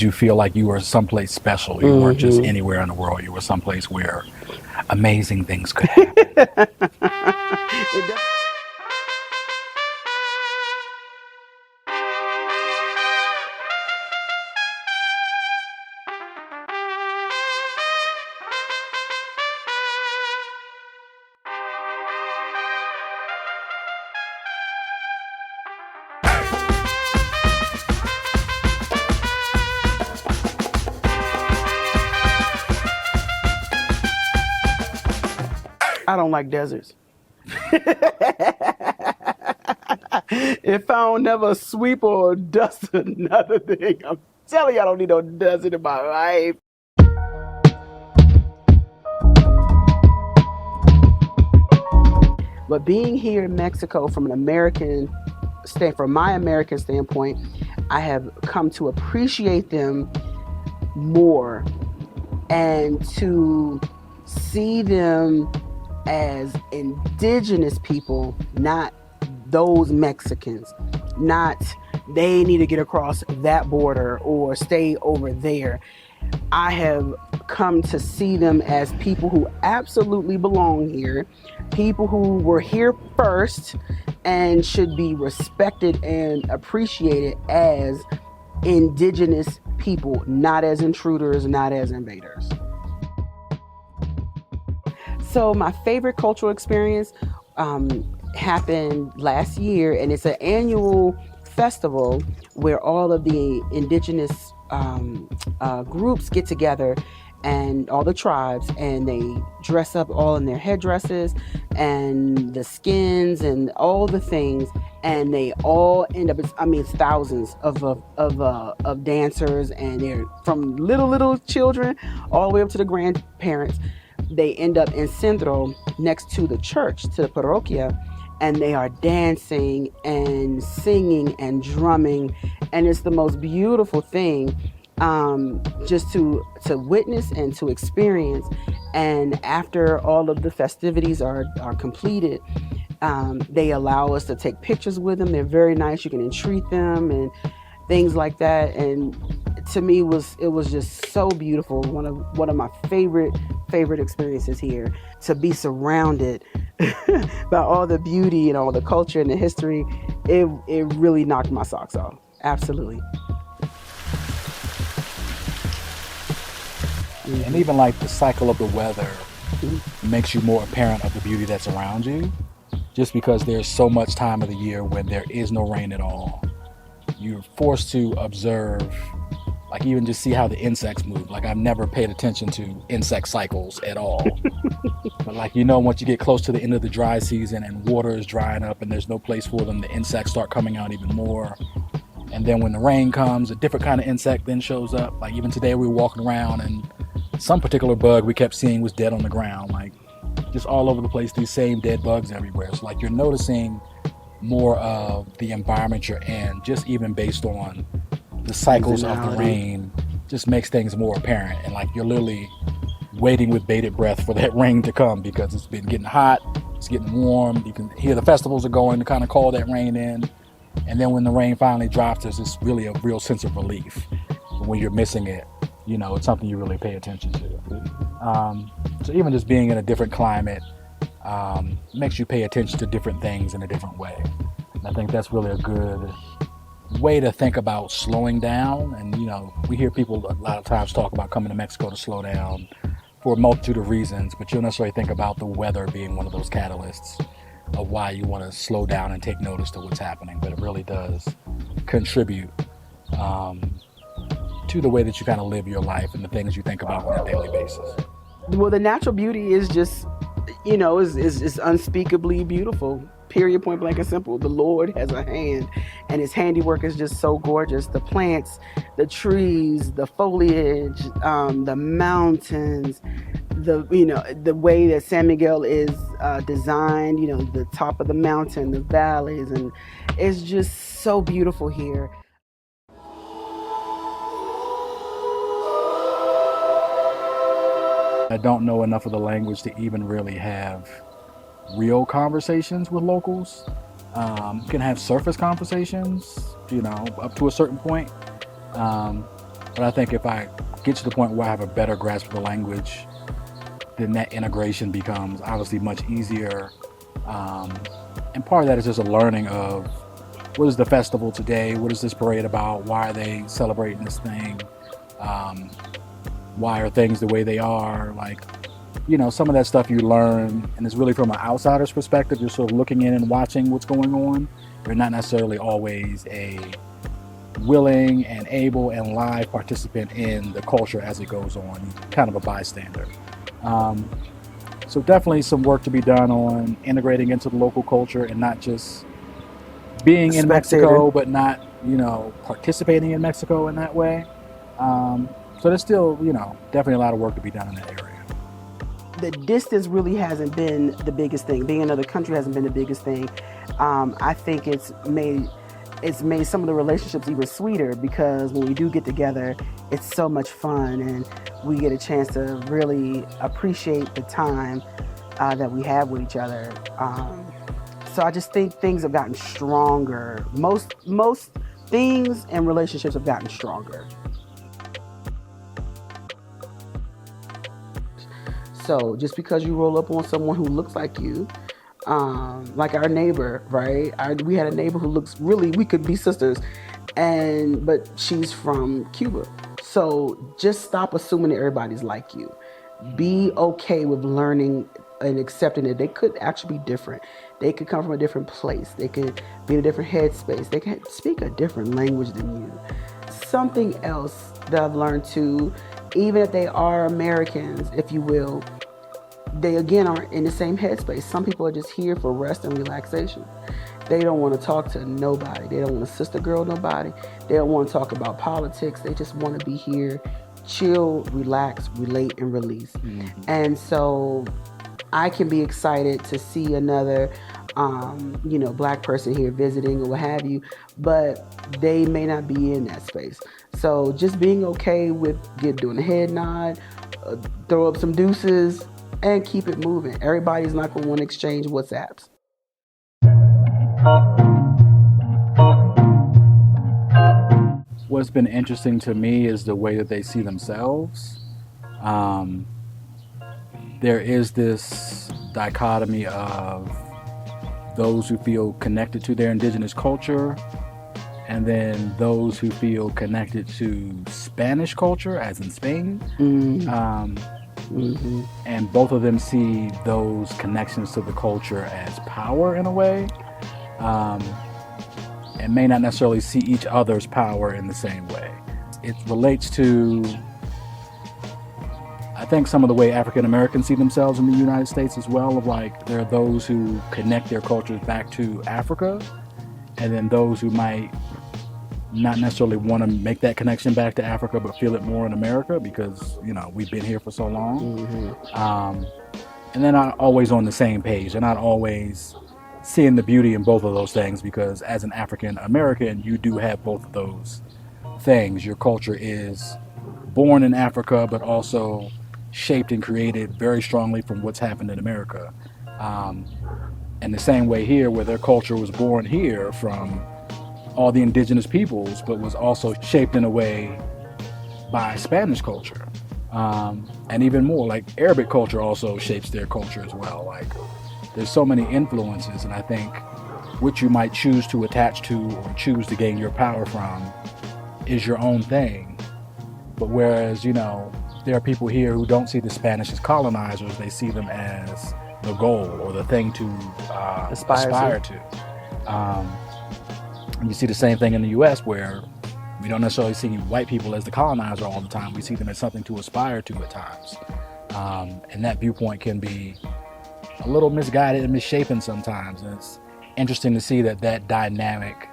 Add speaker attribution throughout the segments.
Speaker 1: You feel like you were someplace special. You weren't just anywhere in the world. You were someplace where amazing things could happen.
Speaker 2: It does- I don't like deserts. If I don't never sweep or dust another thing, I'm telling you, I don't need no desert in my life. But being here in Mexico from my American standpoint, I have come to appreciate them more and to see them as indigenous people, not those Mexicans, not they need to get across that border or stay over there. I have come to see them as people who absolutely belong here, people who were here first and should be respected and appreciated as indigenous people, not as intruders, not as invaders. So my favorite cultural experience happened last year, and it's an annual festival where all of the indigenous groups get together, and all the tribes, and they dress up all in their headdresses and the skins and all the things, and they all end up, it's thousands of dancers, and they're from little children all the way up to the grandparents. They end up in Centro next to the church, to the parroquia, and they are dancing and singing and drumming, and it's the most beautiful thing just to witness and to experience. And after all of the festivities are completed, they allow us to take pictures with them. They're very nice. You can entreat them and things like that. And to me, it was just so beautiful. One of my favorite experiences here, to be surrounded by all the beauty and all the culture and the history. It really knocked my socks off. Absolutely.
Speaker 1: And even like the cycle of the weather makes you more apparent of the beauty that's around you. Just because there's so much time of the year when there is no rain at all, you're forced to observe, like even just see how the insects move. Like I've never paid attention to insect cycles at all. But like, once you get close to the end of the dry season and water is drying up and there's no place for them, the insects start coming out even more. And then when the rain comes, a different kind of insect then shows up. Like even today we were walking around and some particular bug we kept seeing was dead on the ground, like just all over the place, these same dead bugs everywhere. So like you're noticing more of the environment you're in, just even based on the cycles of the rain, just makes things more apparent. And like you're literally waiting with bated breath for that rain to come, because it's been getting hot, it's getting warm, you can hear the festivals are going to kind of call that rain in. And then when the rain finally drops, there's this really a real sense of relief. But when you're missing it, it's something you really pay attention to. So even just being in a different climate makes you pay attention to different things in a different way. And I think that's really a good way to think about slowing down. And we hear people a lot of times talk about coming to Mexico to slow down for a multitude of reasons, but you don't necessarily think about the weather being one of those catalysts of why you want to slow down and take notice to what's happening. But it really does contribute to the way that you kind of live your life and the things you think about on a daily basis.
Speaker 2: Well, the natural beauty is just, is unspeakably beautiful. Period, point blank and simple. The Lord has a hand, and his handiwork is just so gorgeous. The plants, the trees, the foliage, the mountains, the way that San Miguel is designed, the top of the mountain, the valleys, and it's just so beautiful here.
Speaker 1: I don't know enough of the language to even really have real conversations with locals. You can have surface conversations, up to a certain point. But I think if I get to the point where I have a better grasp of the language, then that integration becomes obviously much easier. Um, and part of that is just a learning of what is the festival today? What is this parade about? Why are they celebrating this thing? Um, why are things the way they are? Like, some of that stuff you learn, and it's really from an outsider's perspective. You're sort of looking in and watching what's going on. You're not necessarily always a willing and able and live participant in the culture as it goes on. You're kind of a bystander. Um, so definitely some work to be done on integrating into the local culture and not just being in
Speaker 2: Spectator.
Speaker 1: Mexico, but not participating in Mexico in that way. So there's still definitely a lot of work to be done in that area.
Speaker 2: The distance really hasn't been the biggest thing. Being in another country hasn't been the biggest thing. I think it's made some of the relationships even sweeter because when we do get together, it's so much fun and we get a chance to really appreciate the time that we have with each other. So I just think things have gotten stronger. Most things and relationships have gotten stronger. So just because you roll up on someone who looks like you, like our neighbor, right? We had a neighbor who looks really, we could be sisters, but she's from Cuba. So just stop assuming that everybody's like you. Be okay with learning and accepting that they could actually be different. They could come from a different place. They could be in a different headspace. They could speak a different language than you. Something else that I've learned too, even if they are Americans, if you will, they again aren't in the same headspace. Some people are just here for rest and relaxation. They don't want to talk to nobody. They don't want to sister girl nobody. They don't want to talk about politics. They just want to be here, chill, relax, relate, and release.
Speaker 1: Mm-hmm.
Speaker 2: And so I can be excited to see another, black person here visiting or what have you, but they may not be in that space. So just being okay with doing a head nod, throw up some deuces, and keep it moving. Everybody's not going to want to exchange WhatsApps.
Speaker 1: What's been interesting to me is the way that they see themselves. Um, there is this dichotomy of those who feel connected to their indigenous culture and then those who feel connected to Spanish culture, as in Spain.
Speaker 2: Mm-hmm.
Speaker 1: Um,
Speaker 2: Mm-hmm.
Speaker 1: and both of them see those connections to the culture as power in a way, um, and may not necessarily see each other's power in the same way. It relates to, I think, some of the way African Americans see themselves in the United States as well, of like there are those who connect their cultures back to Africa, and then those who might not necessarily want to make that connection back to Africa, but feel it more in America because we've been here for so long.
Speaker 2: Mm-hmm.
Speaker 1: And they're not always on the same page. They're not always seeing the beauty in both of those things because as an African American, you do have both of those things. Your culture is born in Africa, but also shaped and created very strongly from what's happened in America. Um, and the same way here, where their culture was born here from all the indigenous peoples, but was also shaped in a way by Spanish culture. And even more, like Arabic culture also shapes their culture as well. Like there's so many influences, and I think what you might choose to attach to or choose to gain your power from is your own thing. But whereas, there are people here who don't see the Spanish as colonizers, they see them as the goal or the thing to aspire to. You see the same thing in the U.S. where we don't necessarily see white people as the colonizer all the time. We see them as something to aspire to at times. And that viewpoint can be a little misguided and misshapen sometimes. And it's interesting to see that dynamic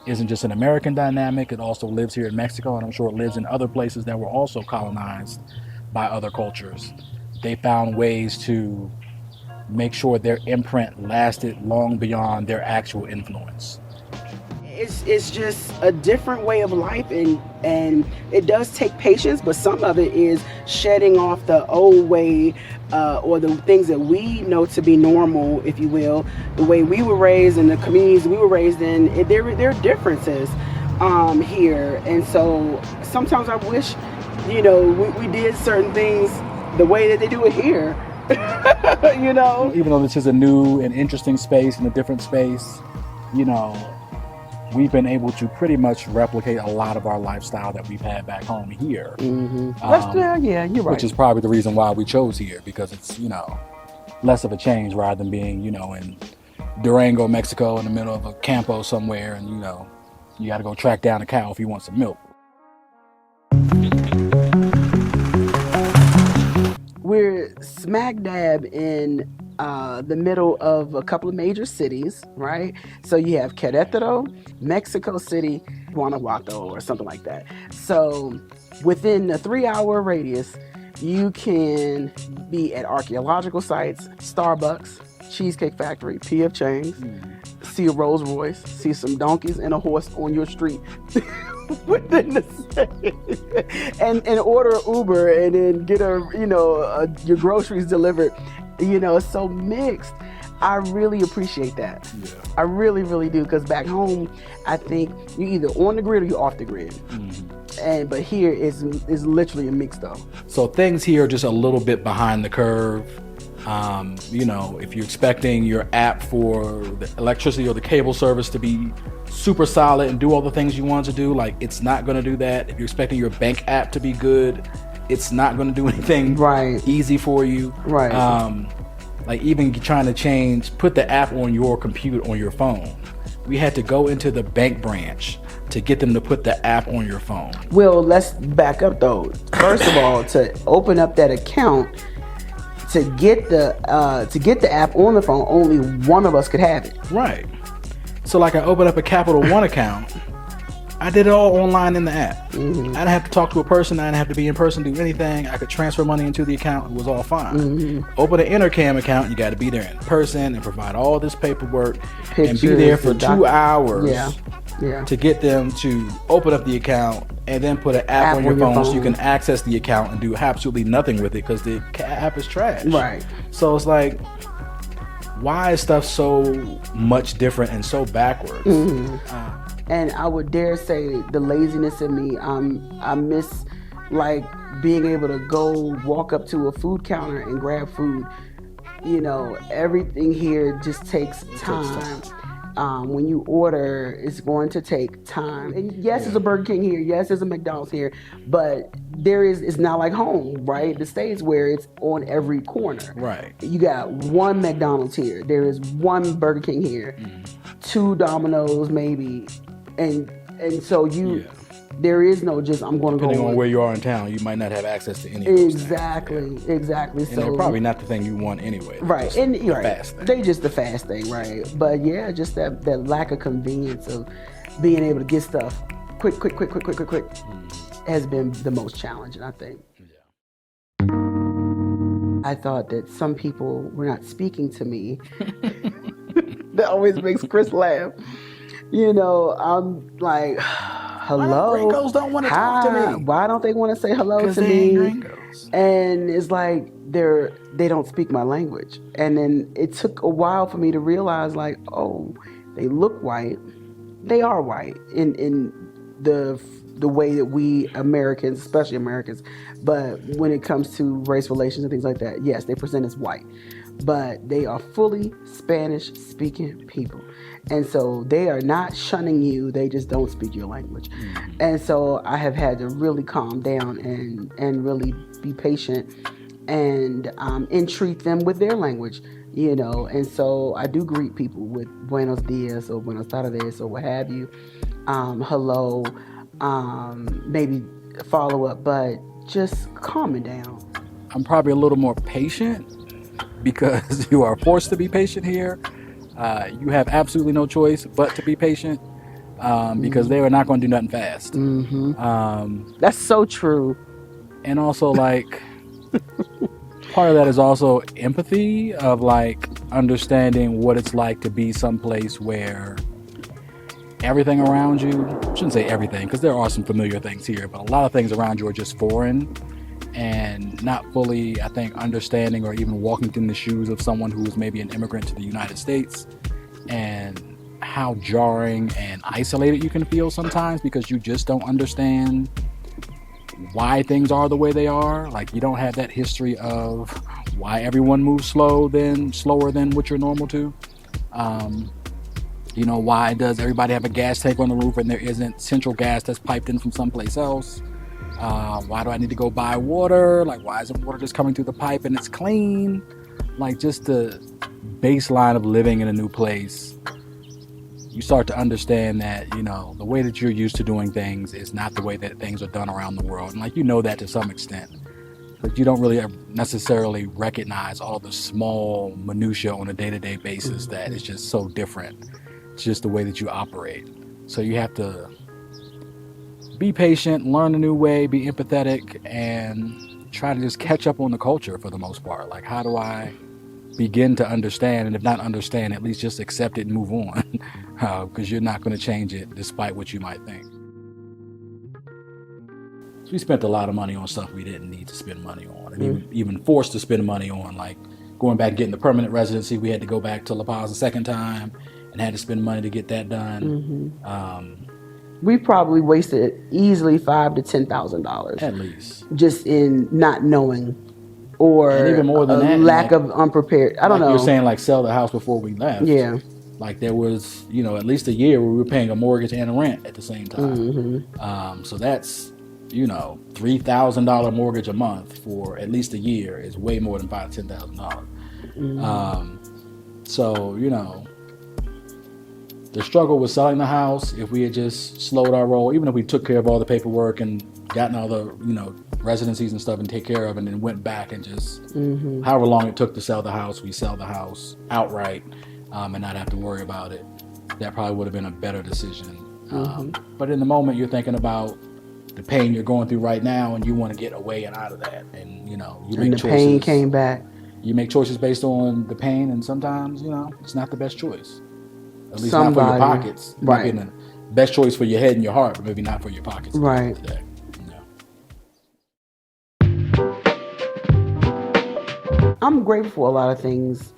Speaker 1: isn't just an American dynamic. It also lives here in Mexico, and I'm sure it lives in other places that were also colonized by other cultures. They found ways to make sure their imprint lasted long beyond their actual influence.
Speaker 2: It's just a different way of life, and it does take patience, but some of it is shedding off the old way, or the things that we know to be normal, if you will, the way we were raised and the communities we were raised in. There are differences, here, and so sometimes I wish, we did certain things the way that they do it here. you know.
Speaker 1: Even though this is a new and interesting space and a different space, you know, we've been able to pretty much replicate a lot of our lifestyle that we've had back home here.
Speaker 2: Yeah, you're right.
Speaker 1: Which is probably the reason why we chose here, because it's, less of a change rather than being, in Durango, Mexico, in the middle of a campo somewhere, and you got to go track down a cow if you want some milk.
Speaker 2: We're smack dab in the middle of a couple of major cities, right? So you have Querétaro, Mexico City, Guanajuato, or something like that. So within a 3-hour radius, you can be at archaeological sites, Starbucks, Cheesecake Factory, P.F. Chang's, see a Rolls Royce, see some donkeys and a horse on your street. Within the city, and order an Uber and then get your groceries delivered. It's so mixed. I really appreciate that.
Speaker 1: Yeah.
Speaker 2: I really, really do, because back home, I think you're either on the grid or you're off the grid. But here is literally a mix though.
Speaker 1: So things here are just a little bit behind the curve. If you're expecting your app for the electricity or the cable service to be super solid and do all the things you want to do, like, it's not going to do that. If you're expecting your bank app to be good, it's not going to do anything easy for you.
Speaker 2: Right.
Speaker 1: Like, even trying to put the app on your computer, on your phone, we had to go into the bank branch to get them to put the app on your phone.
Speaker 2: Well, let's back up though. First of all, to open up that account, to get the app on the phone, only one of us could have it.
Speaker 1: Right. So like, I opened up a Capital One account. I did it all online in the app. I didn't have to talk to a person. I didn't have to be in person, do anything. I could transfer money into the account. It was all fine. Open an Intercam account. You got to be there in person and provide all this paperwork. Pictures, and be there for 2 hours to get them to open up the account and then put an app on your phone so you can access the account and do absolutely nothing with it because the app is trash.
Speaker 2: Right.
Speaker 1: So it's like, why is stuff so much different and so backwards?
Speaker 2: And I would dare say the laziness in me, I miss like being able to go walk up to a food counter and grab food. Everything here just takes time. When you order, it's going to take time. And yes, there's a Burger King here. Yes, there's a McDonald's here. But it's not like home, right? The States where it's on every corner.
Speaker 1: Right.
Speaker 2: You got one McDonald's here. There is one Burger King here. 2 Domino's maybe. And so there is no just, I'm going to go.
Speaker 1: Depending on where you are in town, you might not have access to any of those things.
Speaker 2: Exactly.
Speaker 1: And they're probably not the thing you want anyway.
Speaker 2: Right. And you're right.
Speaker 1: Fast thing.
Speaker 2: They just the fast thing, right? But yeah, just that lack of convenience of being able to get stuff quick has been the most challenging, I think.
Speaker 1: Yeah.
Speaker 2: I thought that some people were not speaking to me. That always makes Chris laugh. I'm like, hello.
Speaker 1: Why gringos don't want to talk to me?
Speaker 2: Why don't they want to say hello to
Speaker 1: they
Speaker 2: me?
Speaker 1: Ain't gringos.
Speaker 2: And it's like they don't speak my language. And then it took a while for me to realize, like, oh, they look white. They are white in the way that we Americans, especially Americans, but when it comes to race relations and things like that, yes, they present as white. But they are fully Spanish-speaking people. And so they are not shunning you, they just don't speak your language. And so I have had to really calm down and really be patient and entreat them with their language, And so I do greet people with buenos dias or buenos tardes or what have you. Hello, maybe follow up, but just calming down.
Speaker 1: I'm probably a little more patient because you are forced to be patient here. You have absolutely no choice but to be patient because they are not going to do nothing fast.
Speaker 2: That's so true.
Speaker 1: And also, like, part of that is also empathy of, like, understanding what it's like to be someplace where everything around you, I shouldn't say everything because there are some familiar things here, but a lot of things around you are just foreign and not fully, I think, understanding or even walking in the shoes of someone who is maybe an immigrant to the United States and how jarring and isolated you can feel sometimes because you just don't understand why things are the way they are. Like you don't have that history of why everyone moves slower than what you're normal to. Um, why does everybody have a gas tank on the roof and there isn't central gas that's piped in from someplace else? Why do I need to go buy water? Like, why isn't water just coming through the pipe and it's clean? Like, just the baseline of living in a new place, you start to understand that, the way that you're used to doing things is not the way that things are done around the world. And, like, that to some extent. But you don't really necessarily recognize all the small minutiae on a day-to-day basis that is just so different. It's just the way that you operate. So you have to be patient, learn a new way, be empathetic, and try to just catch up on the culture for the most part. Like, how do I begin to understand, and if not understand, at least just accept it and move on, because you're not going to change it despite what you might think. So we spent a lot of money on stuff we didn't need to spend money on, and even forced to spend money on, like going back and getting the permanent residency. We had to go back to La Paz a second time and had to spend money to get that done.
Speaker 2: We probably wasted easily $5,000 to $10,000
Speaker 1: at least
Speaker 2: just in not knowing, or
Speaker 1: and even more than
Speaker 2: a
Speaker 1: that,
Speaker 2: lack of unprepared. I don't know.
Speaker 1: You're saying like sell the house before we left.
Speaker 2: Yeah.
Speaker 1: Like there was, at least a year where we were paying a mortgage and a rent at the same time. So that's, $3,000 mortgage a month for at least a year is way more than $5,000 to $10,000. So the struggle with selling the house, if we had just slowed our roll, even if we took care of all the paperwork and gotten all the, residencies and stuff and take care of it, and then went back and just, however long it took to sell the house, we sell the house outright and not have to worry about it. That probably would have been a better decision. But in the moment, you're thinking about the pain you're going through right now, and you want to get away and out of that. And, you make choices.
Speaker 2: Pain came back.
Speaker 1: You make choices based on the pain, and sometimes, it's not the best choice. At least
Speaker 2: Somebody,
Speaker 1: not for your pockets.
Speaker 2: Right.
Speaker 1: Maybe the best choice for your head and your heart, but maybe not for your pockets.
Speaker 2: Right.
Speaker 1: Today.
Speaker 2: I'm grateful for a lot of things.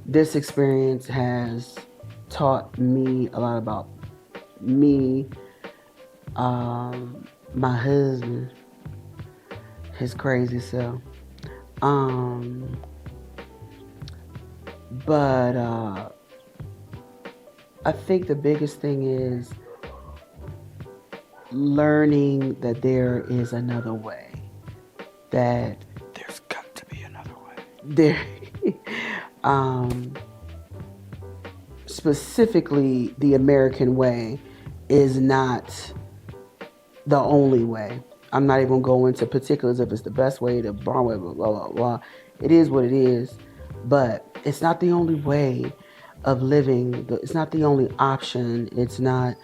Speaker 2: This experience has taught me a lot about me, my husband, his crazy self. But I think the biggest thing is learning that there is another way. That
Speaker 1: there's got to be another way.
Speaker 2: There, specifically, the American way is not the only way. I'm not even going to go into particulars if it's the best way, the wrong way, blah, blah, blah. It is what it is, but it's not the only way of living. It's not the only option. It's not,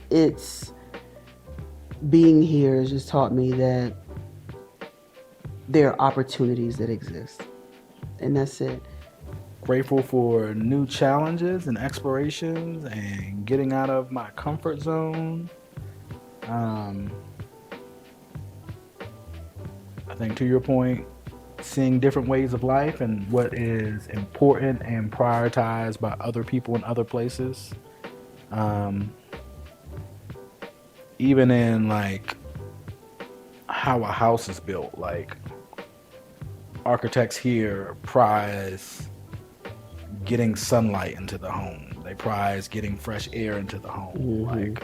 Speaker 2: it's being here has just taught me that there are opportunities that exist. And that's it.
Speaker 1: Grateful for new challenges and explorations and getting out of my comfort zone. I think to your point, seeing different ways of life and what is important and prioritized by other people in other places. Even in like how a house is built, like architects here prize getting sunlight into the home. They prize getting fresh air into the home, like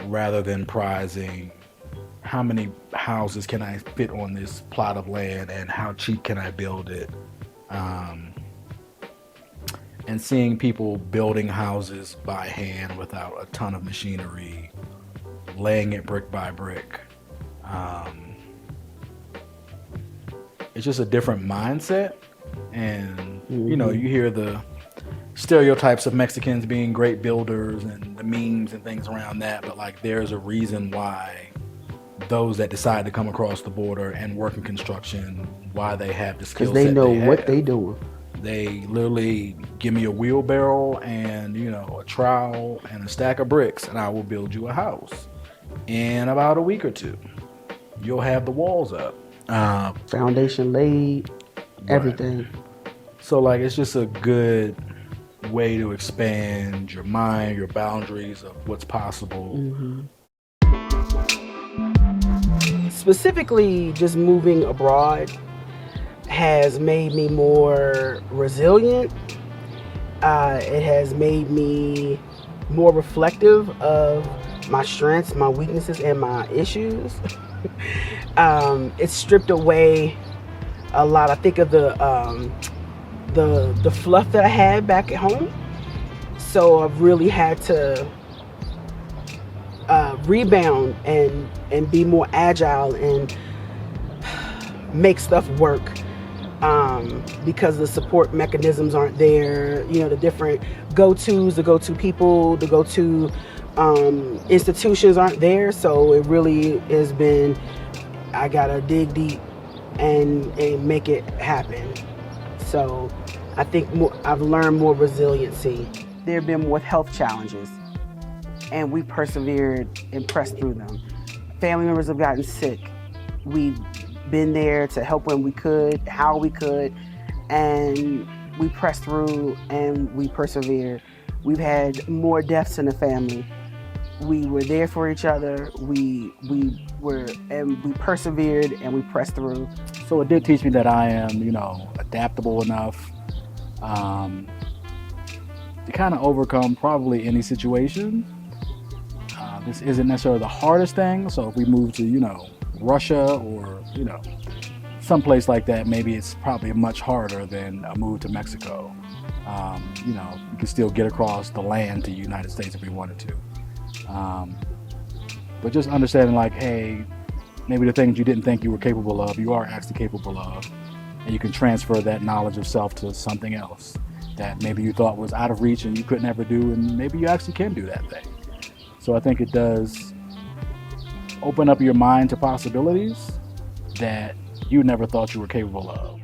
Speaker 1: rather than prizing how many houses can I fit on this plot of land and how cheap can I build it. And seeing people building houses by hand without a ton of machinery, laying it brick by brick. It's just a different mindset. And, you hear the stereotypes of Mexicans being great builders and the memes and things around that. But like, there's a reason why those that decide to come across the border and work in construction, why they have the skill set.
Speaker 2: Because they know what they doing.
Speaker 1: They literally give me a wheelbarrow and, a trowel and a stack of bricks, and I will build you a house. In about a week or two, you'll have the walls up.
Speaker 2: Foundation laid, everything.
Speaker 1: Right. So like it's just a good way to expand your mind, your boundaries of what's possible.
Speaker 2: Hmm. Specifically, just moving abroad has made me more resilient. It has made me more reflective of my strengths, my weaknesses, and my issues. It's stripped away a lot. I think of the fluff that I had back at home. So I've really had to rebound and be more agile and make stuff work, because the support mechanisms aren't there. You know, the different go-tos, the go-to people, the go-to institutions aren't there. So it really has been, I gotta dig deep and make it happen. So I think I've learned more resiliency. There have been more health challenges, and we persevered and pressed through them. Family members have gotten sick. We've been there to help when we could, how we could, and we pressed through and we persevered. We've had more deaths in the family. We were there for each other. We were, and we persevered and we pressed through.
Speaker 1: So it did teach me that I am, adaptable enough to kind of overcome probably any situation. This isn't necessarily the hardest thing. So if we move to, Russia or, someplace like that, maybe it's probably much harder than a move to Mexico. You can still get across the land to the United States if we wanted to. But just understanding like, hey, maybe the things you didn't think you were capable of, you are actually capable of. And you can transfer that knowledge of self to something else that maybe you thought was out of reach and you couldn't ever do, and maybe you actually can do that thing. So I think it does open up your mind to possibilities that you never thought you were capable of.